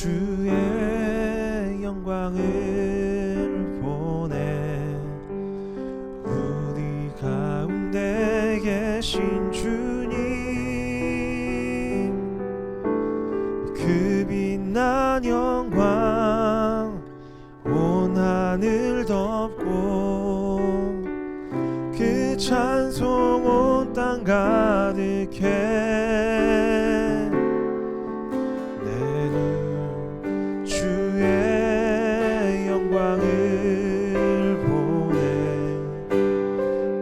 주의 영광을 보내 우리 가운데 계신 주님, 그 빛난 영광 온 하늘 덮고 그 찬송 온 땅 가득해. 내 눈 주의 영광을 보네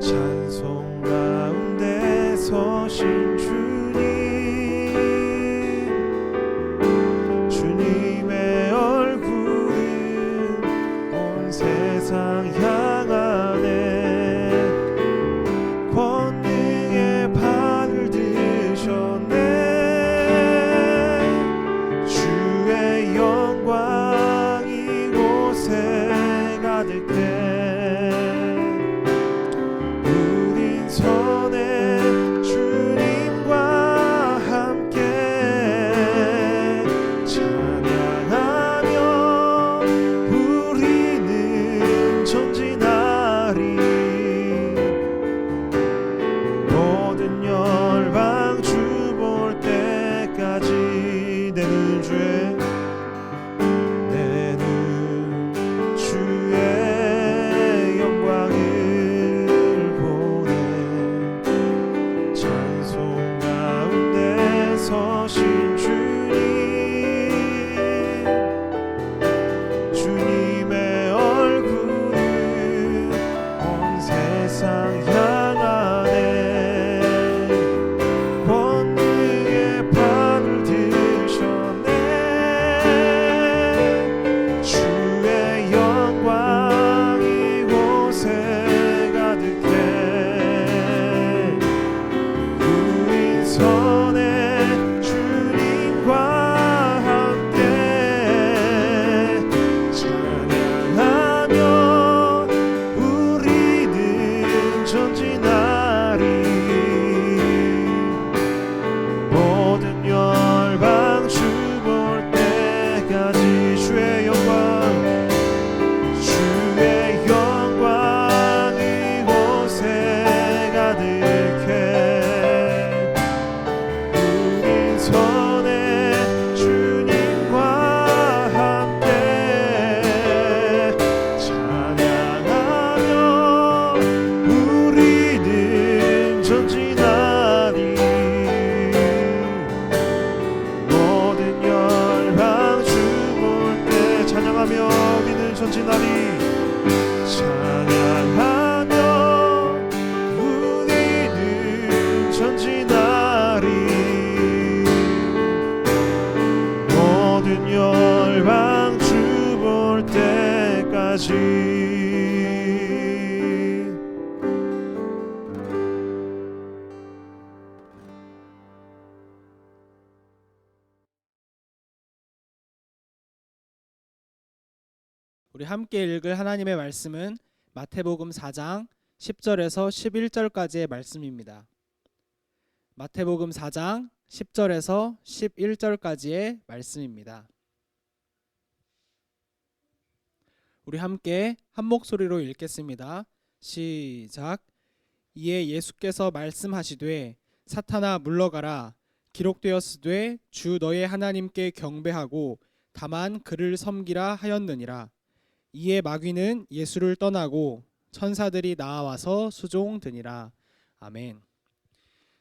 찬송 가운데 서신 주님, 주님의 얼굴은 온 세상 향하네. 권능의 판을 드셨네. 주의 영광 이곳에 가득해. 우린 선해 주님과 함께 찬양하며 우리는 전진하리. 모든 열방 주 볼 때까지. 내 눈 주의 영광을 보내 찬송 가운데 서신 주님, 주님의 얼굴은 온 세상 향하네. 권능의 판을 드셨네. 주의 영광 이곳에 가득해. 우린 선해 주님과 함께 찬양하며 우리는 전진하리. 모든 열방 주 볼 때까지. 주의 영광 이곳에 가득해. 우린 선해 주님과 함께 찬양하며 우리는 전진하리. 모든 열방 주 볼 때 찬양하며 우리는 전진하리. 찬양하며 우리는 전진하리. 모든 열방 주 볼 때까지. 우리 함께 읽을 하나님의 말씀은 마태복음 4장 10절에서 11절까지의 말씀입니다. 마태복음 4장 10절에서 11절까지의 말씀입니다. 우리 함께 한 목소리로 읽겠습니다. 시작. 이에 예수께서 말씀하시되 사탄아 물러가라. 기록되었으되 주 너의 하나님께 경배하고 다만 그를 섬기라 하였느니라. 이에 마귀는 예수를 떠나고 천사들이 나와서 수종드니라. 아멘.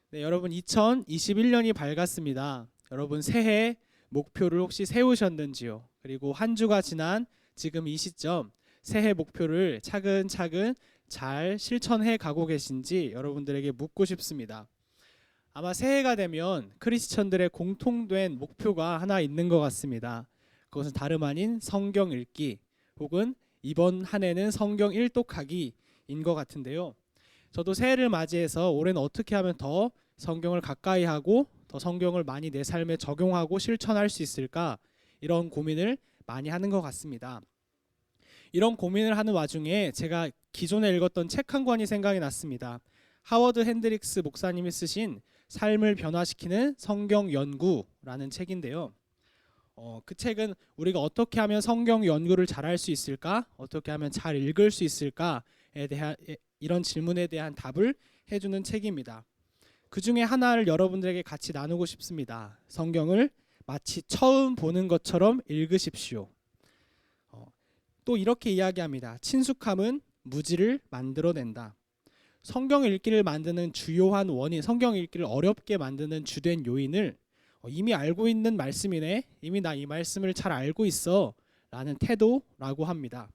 네, 여러분 2021년이 밝았습니다. 여러분 새해 목표를 혹시 세우셨는지요? 그리고 한 주가 지난 지금 이 시점 새해 목표를 차근차근 잘 실천해 가고 계신지 여러분들에게 묻고 싶습니다. 아마 새해가 되면 크리스천들의 공통된 목표가 하나 있는 것 같습니다. 그것은 다름 아닌 성경 읽기 혹은 이번 한 해는 성경 일독하기인 것 같은데요. 저도 새해를 맞이해서 올해는 어떻게 하면 더 성경을 가까이 하고 더 성경을 많이 내 삶에 적용하고 실천할 수 있을까, 이런 고민을 많이 하는 것 같습니다. 이런 고민을 하는 와중에 제가 기존에 읽었던 책 한 권이 생각이 났습니다. 하워드 핸드릭스 목사님이 쓰신 삶을 변화시키는 성경 연구라는 책인데요. 그 책은 우리가 어떻게 하면 성경 연구를 잘할 수 있을까? 어떻게 하면 잘 읽을 수 있을까에 대한 이런 질문에 대한 답을 해주는 책입니다. 그 중에 하나를 여러분들에게 같이 나누고 싶습니다. 성경을 마치 처음 보는 것처럼 읽으십시오. 또 이렇게 이야기합니다. 친숙함은 무지를 만들어낸다. 성경 읽기를 만드는 주요한 원인, 성경 읽기를 어렵게 만드는 주된 요인을 이미 알고 있는 말씀이네, 이미 나 이 말씀을 잘 알고 있어 라는 태도라고 합니다.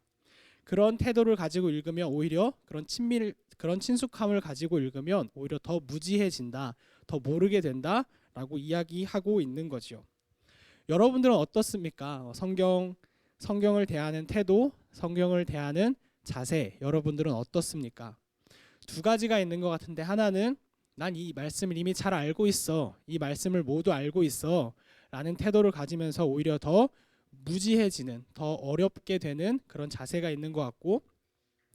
그런 태도를 가지고 읽으면 오히려 그런 친숙함을 가지고 읽으면 오히려 더 무지해진다, 더 모르게 된다 라고 이야기하고 있는 거죠. 여러분들은 어떻습니까? 성경을 대하는 태도, 성경을 대하는 자세, 여러분들은 어떻습니까? 두 가지가 있는 것 같은데, 하나는 난 이 말씀을 이미 잘 알고 있어, 이 말씀을 모두 알고 있어 라는 태도를 가지면서 오히려 더 무지해지는, 더 어렵게 되는 그런 자세가 있는 것 같고,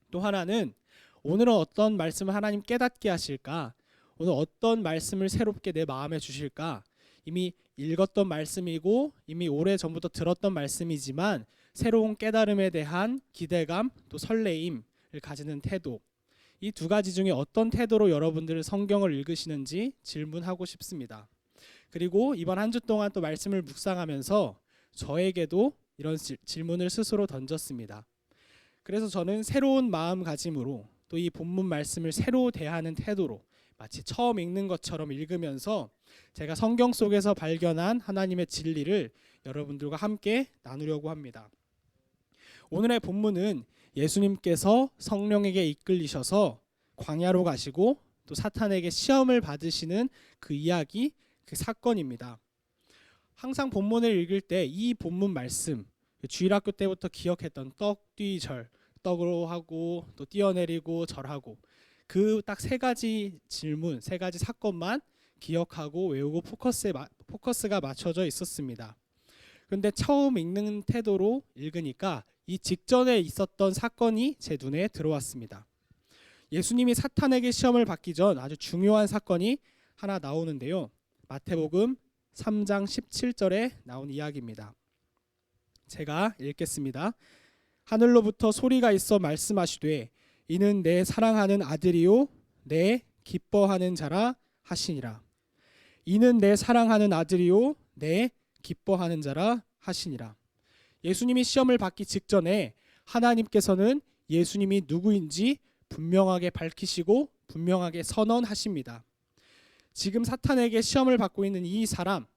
또 하나는 오늘은 어떤 말씀을 하나님 깨닫게 하실까, 오늘 어떤 말씀을 새롭게 내 마음에 주실까, 이미 읽었던 말씀이고 이미 오래전부터 들었던 말씀이지만 새로운 깨달음에 대한 기대감, 또 설레임을 가지는 태도, 이 두 가지 중에 어떤 태도로 여러분들 성경을 읽으시는지 질문하고 싶습니다. 그리고 이번 한 주 동안 또 말씀을 묵상하면서 저에게도 이런 질문을 스스로 던졌습니다. 그래서 저는 새로운 마음가짐으로 또 이 본문 말씀을 새로 대하는 태도로 마치 처음 읽는 것처럼 읽으면서 제가 성경 속에서 발견한 하나님의 진리를 여러분들과 함께 나누려고 합니다. 오늘의 본문은 예수님께서 성령에게 이끌리셔서 광야로 가시고 또 사탄에게 시험을 받으시는 그 이야기, 그 사건입니다. 항상 본문을 읽을 때 이 본문 말씀, 주일학교 때부터 기억했던 떡뛰절, 떡으로 하고 또 뛰어내리고 절하고, 그 딱 세 가지 질문, 세 가지 사건만 기억하고 외우고 포커스가 맞춰져 있었습니다. 그런데 처음 읽는 태도로 읽으니까 이 직전에 있었던 사건이 제 눈에 들어왔습니다. 예수님이 사탄에게 시험을 받기 전 아주 중요한 사건이 하나 나오는데요. 마태복음 3장 17절에 나온 이야기입니다. 제가 읽겠습니다. 하늘로부터 소리가 있어 말씀하시되 이는 내 사랑하는 아들이요 내 기뻐하는 자라 하시니라. 이는 내 사랑하는 아들이요 내 기뻐하는 자라 하시니라. 예수님이 시험을 받기 직전에 하나님께서는 예수님이 누구인지 분명하게 밝히시고 분명하게 선언하십니다. 지금 사탄에게 시험을 받고 있는 이 사람,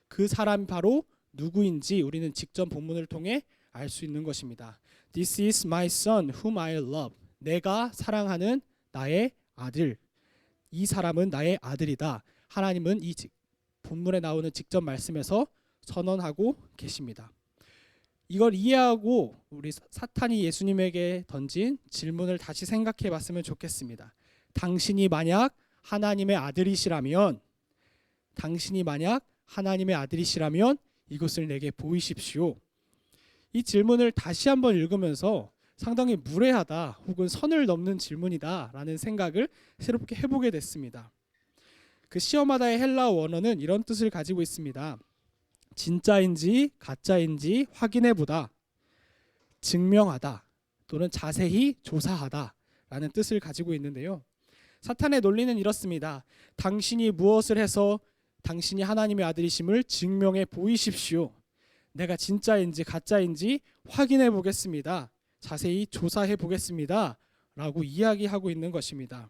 그 사람이 바로 누구인지 우리는 직전 본문을 통해 알 수 있는 것입니다. This is my son whom I love. 내가 사랑하는 나의 아들. 이 사람은 나의 아들이다. 하나님은 이 본문에 나오는 직전 말씀에서 선언하고 계십니다. 이걸 이해하고 우리 사탄이 예수님에게 던진 질문을 다시 생각해 봤으면 좋겠습니다. 당신이 만약 하나님의 아들이시라면 이것을 내게 보이십시오. 이 질문을 다시 한번 읽으면서 상당히 무례하다 혹은 선을 넘는 질문이다 라는 생각을 새롭게 해보게 됐습니다. 그 시험하다의 헬라어 원어는 이런 뜻을 가지고 있습니다. 진짜인지 가짜인지 확인해보다, 증명하다 또는 자세히 조사하다 라는 뜻을 가지고 있는데요. 사탄의 논리는 이렇습니다. 당신이 무엇을 해서 당신이 하나님의 아들이심을 증명해 보이십시오. 내가 진짜인지 가짜인지 확인해 보겠습니다. 자세히 조사해 보겠습니다. 라고 이야기하고 있는 것입니다.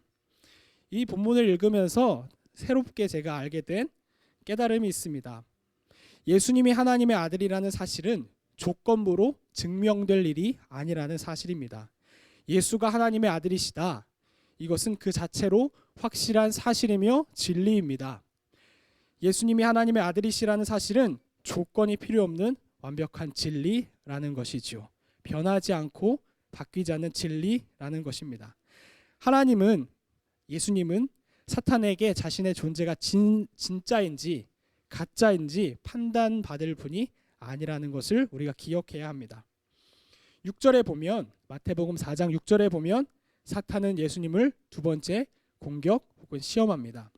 이 본문을 읽으면서 새롭게 제가 알게 된 깨달음이 있습니다. 예수님이 하나님의 아들이라는 사실은 조건부로 증명될 일이 아니라는 사실입니다. 예수가 하나님의 아들이시다. 이것은 그 자체로 확실한 사실이며 진리입니다. 예수님이 하나님의 아들이시라는 사실은 조건이 필요 없는 완벽한 진리라는 것이죠. 변하지 않고 바뀌지 않는 진리라는 것입니다. 예수님은 사탄에게 자신의 존재가 진짜인지 가짜인지 판단받을 분이 아니라는 것을 우리가 기억해야 합니다. 6절에 보면, 마태복음 4장 6절에 보면 사탄은 예수님을 두 번째 공격 혹은 시험합니다.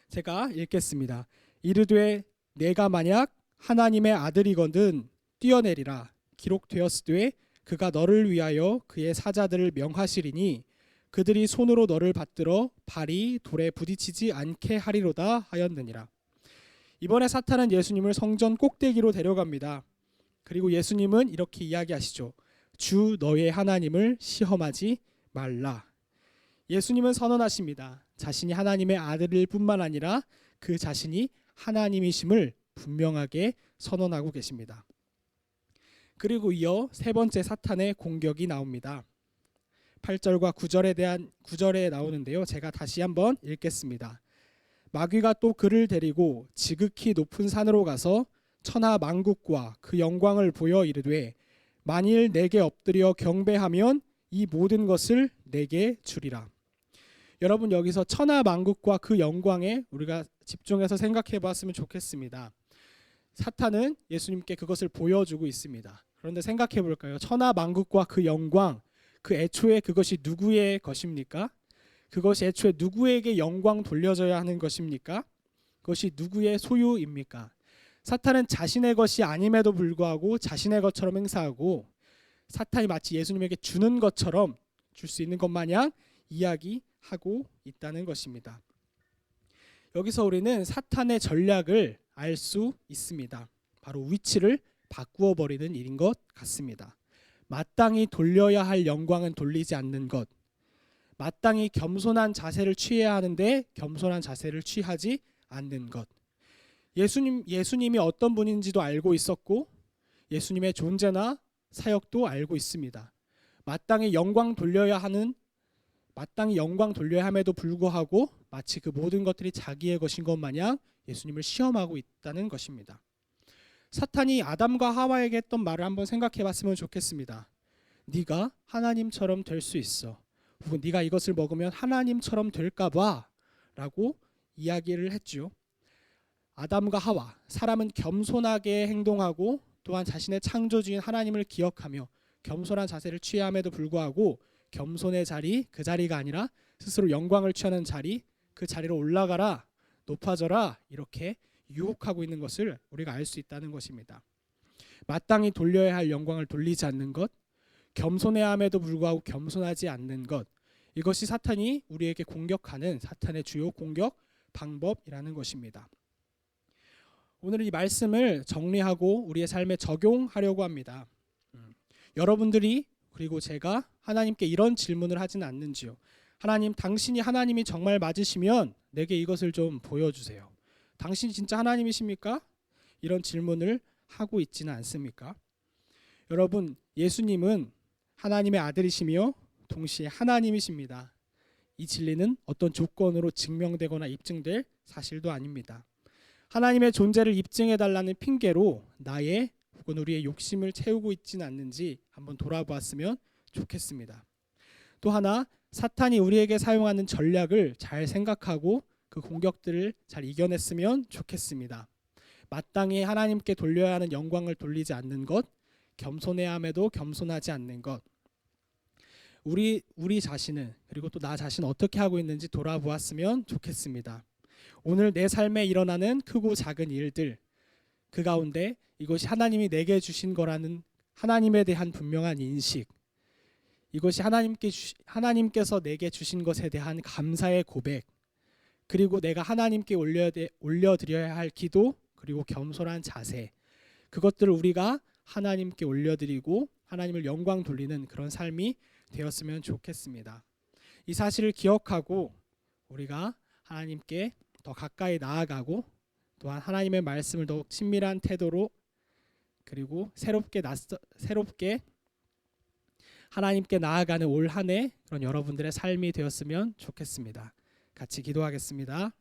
제가 읽겠습니다. 이르되 내가 만약 하나님의 아들이거든 뛰어내리라. 기록되었으되 그가 너를 위하여 그의 사자들을 명하시리니 그들이 손으로 너를 받들어 발이 돌에 부딪히지 않게 하리로다 하였느니라. 이번에 사탄은 예수님을 성전 꼭대기로 데려갑니다. 그리고 예수님은 이렇게 이야기하시죠. 주 너의 하나님을 시험하지 말라. 예수님은 선언하십니다. 자신이 하나님의 아들일 뿐만 아니라 그 자신이 하나님이심을 분명하게 선언하고 계십니다. 그리고 이어 세 번째 사탄의 공격이 나옵니다. 8절과 9절에 나오는데요. 제가 다시 한번 읽겠습니다. 마귀가 또 그를 데리고 지극히 높은 산으로 가서 천하 만국과 그 영광을 보여 이르되 만일 내게 엎드려 경배하면 이 모든 것을 내게 주리라. 여러분, 여기서 천하 만국과 그 영광에 우리가 집중해서 생각해 봤으면 좋겠습니다. 사탄은 예수님께 그것을 보여주고 있습니다. 그런데 생각해 볼까요? 천하 만국과 그 영광, 그 애초에 그것이 누구의 것입니까? 그것이 애초에 누구에게 영광 돌려져야 하는 것입니까? 그것이 누구의 소유입니까? 사탄은 자신의 것이 아님에도 불구하고 자신의 것처럼 행사하고 사탄이 마치 예수님에게 주는 것처럼 줄 수 있는 것 마냥 이야기하고 있다는 것입니다. 여기서 우리는 사탄의 전략을 알 수 있습니다. 바로 위치를 바꾸어 버리는 일인 것 같습니다. 마땅히 돌려야 할 영광은 돌리지 않는 것, 마땅히 겸손한 자세를 취해야 하는데 겸손한 자세를 취하지 않는 것. 예수님이 어떤 분인지도 알고 있었고 예수님의 존재나 사역도 알고 있습니다. 마땅히 영광 돌려야 함에도 불구하고 마치 그 모든 것들이 자기의 것인 것 마냥 예수님을 시험하고 있다는 것입니다. 사탄이 아담과 하와에게 했던 말을 한번 생각해 봤으면 좋겠습니다. 네가 하나님처럼 될 수 있어. 혹은 네가 이것을 먹으면 하나님처럼 될까 봐 라고 이야기를 했죠. 아담과 하와, 사람은 겸손하게 행동하고 또한 자신의 창조주인 하나님을 기억하며 겸손한 자세를 취함에도 불구하고 겸손의 자리, 그 자리가 아니라 스스로 영광을 취하는 자리, 그 자리로 올라가라, 높아져라 이렇게 유혹하고 있는 것을 우리가 알 수 있다는 것입니다. 마땅히 돌려야 할 영광을 돌리지 않는 것, 겸손해야 함에도 불구하고 겸손하지 않는 것, 이것이 사탄이 우리에게 공격하는 사탄의 주요 공격 방법이라는 것입니다. 오늘 이 말씀을 정리하고 우리의 삶에 적용하려고 합니다. 여러분들이 그리고 제가 하나님께 이런 질문을 하지는 않는지요. 하나님, 당신이 하나님이 정말 맞으시면 내게 이것을 좀 보여주세요. 당신이 진짜 하나님이십니까? 이런 질문을 하고 있지는 않습니까? 여러분, 예수님은 하나님의 아들이시며 동시에 하나님이십니다. 이 진리는 어떤 조건으로 증명되거나 입증될 사실도 아닙니다. 하나님의 존재를 입증해달라는 핑계로 나의 혹은 우리의 욕심을 채우고 있지는 않는지 한번 돌아보았으면 좋겠습니다. 또 하나, 사탄이 우리에게 사용하는 전략을 잘 생각하고 그 공격들을 잘 이겨냈으면 좋겠습니다. 마땅히 하나님께 돌려야 하는 영광을 돌리지 않는 것, 겸손해야 함에도 겸손하지 않는 것, 우리 자신은 그리고 또 나 자신 어떻게 하고 있는지 돌아보았으면 좋겠습니다. 오늘 내 삶에 일어나는 크고 작은 일들, 그 가운데 이것이 하나님이 내게 주신 거라는 하나님에 대한 분명한 인식, 이것이 하나님께서 내게 주신 것에 대한 감사의 고백, 그리고 내가 하나님께 올려드려야 할 기도, 그리고 겸손한 자세, 그것들을 우리가 하나님께 올려드리고 하나님을 영광 돌리는 그런 삶이 되었으면 좋겠습니다. 이 사실을 기억하고 우리가 하나님께 더 가까이 나아가고 또한 하나님의 말씀을 더욱 친밀한 태도로 그리고 새롭게 하나님께 나아가는 올 한 해 그런 여러분들의 삶이 되었으면 좋겠습니다. 같이 기도하겠습니다.